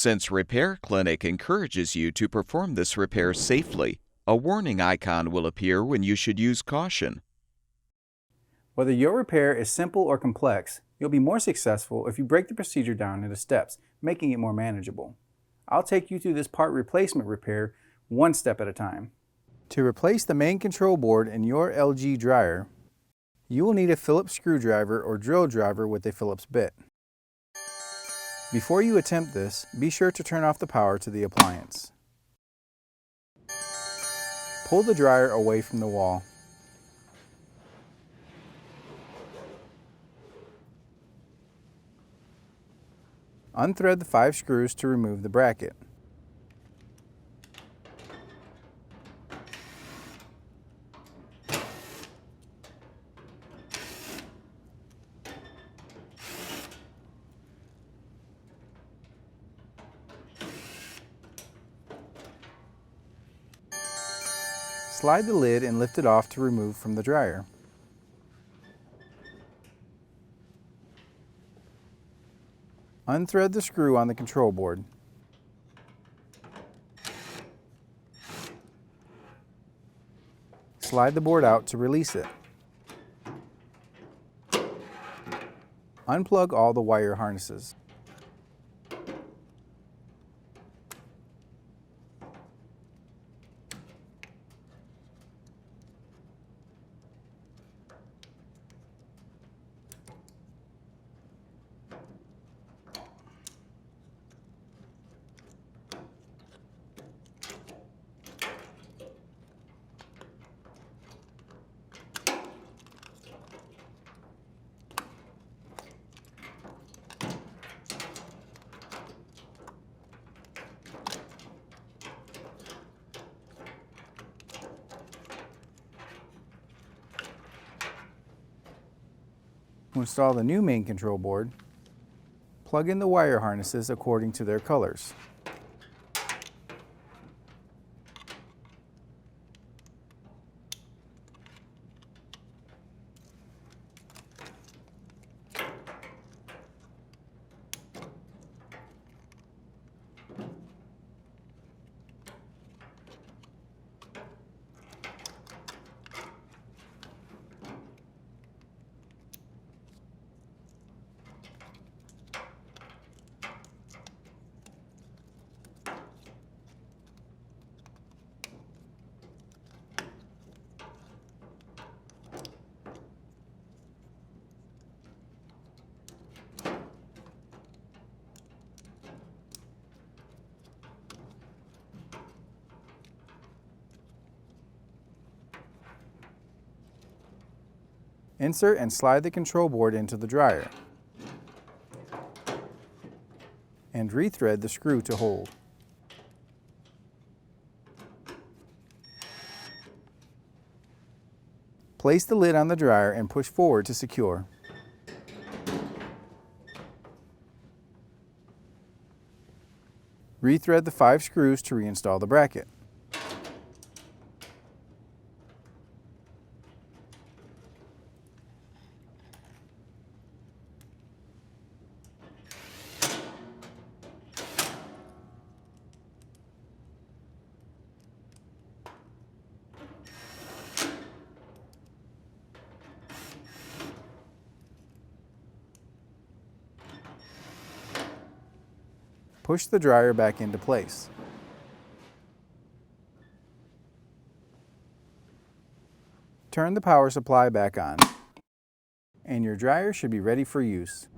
Since Repair Clinic encourages you to perform this repair safely, a warning icon will appear when you should use caution. Whether your repair is simple or complex, you'll be more successful if you break the procedure down into steps, making it more manageable. I'll take you through this part replacement repair one step at a time. To replace the main control board in your LG dryer, you will need a Phillips screwdriver or drill driver with a Phillips bit. Before you attempt this, be sure to turn off the power to the appliance. Pull the dryer away from the wall. Unthread the 5 screws to remove the bracket. Slide the lid and lift it off to remove from the dryer. Unthread the screw on the control board. Slide the board out to release it. Unplug all the wire harnesses. To install the new main control board, plug in the wire harnesses according to their colors. Insert and slide the control board into the dryer, and rethread the screw to hold. Place the lid on the dryer and push forward to secure. Rethread the 5 screws to reinstall the bracket. Push the dryer back into place. Turn the power supply back on, and your dryer should be ready for use.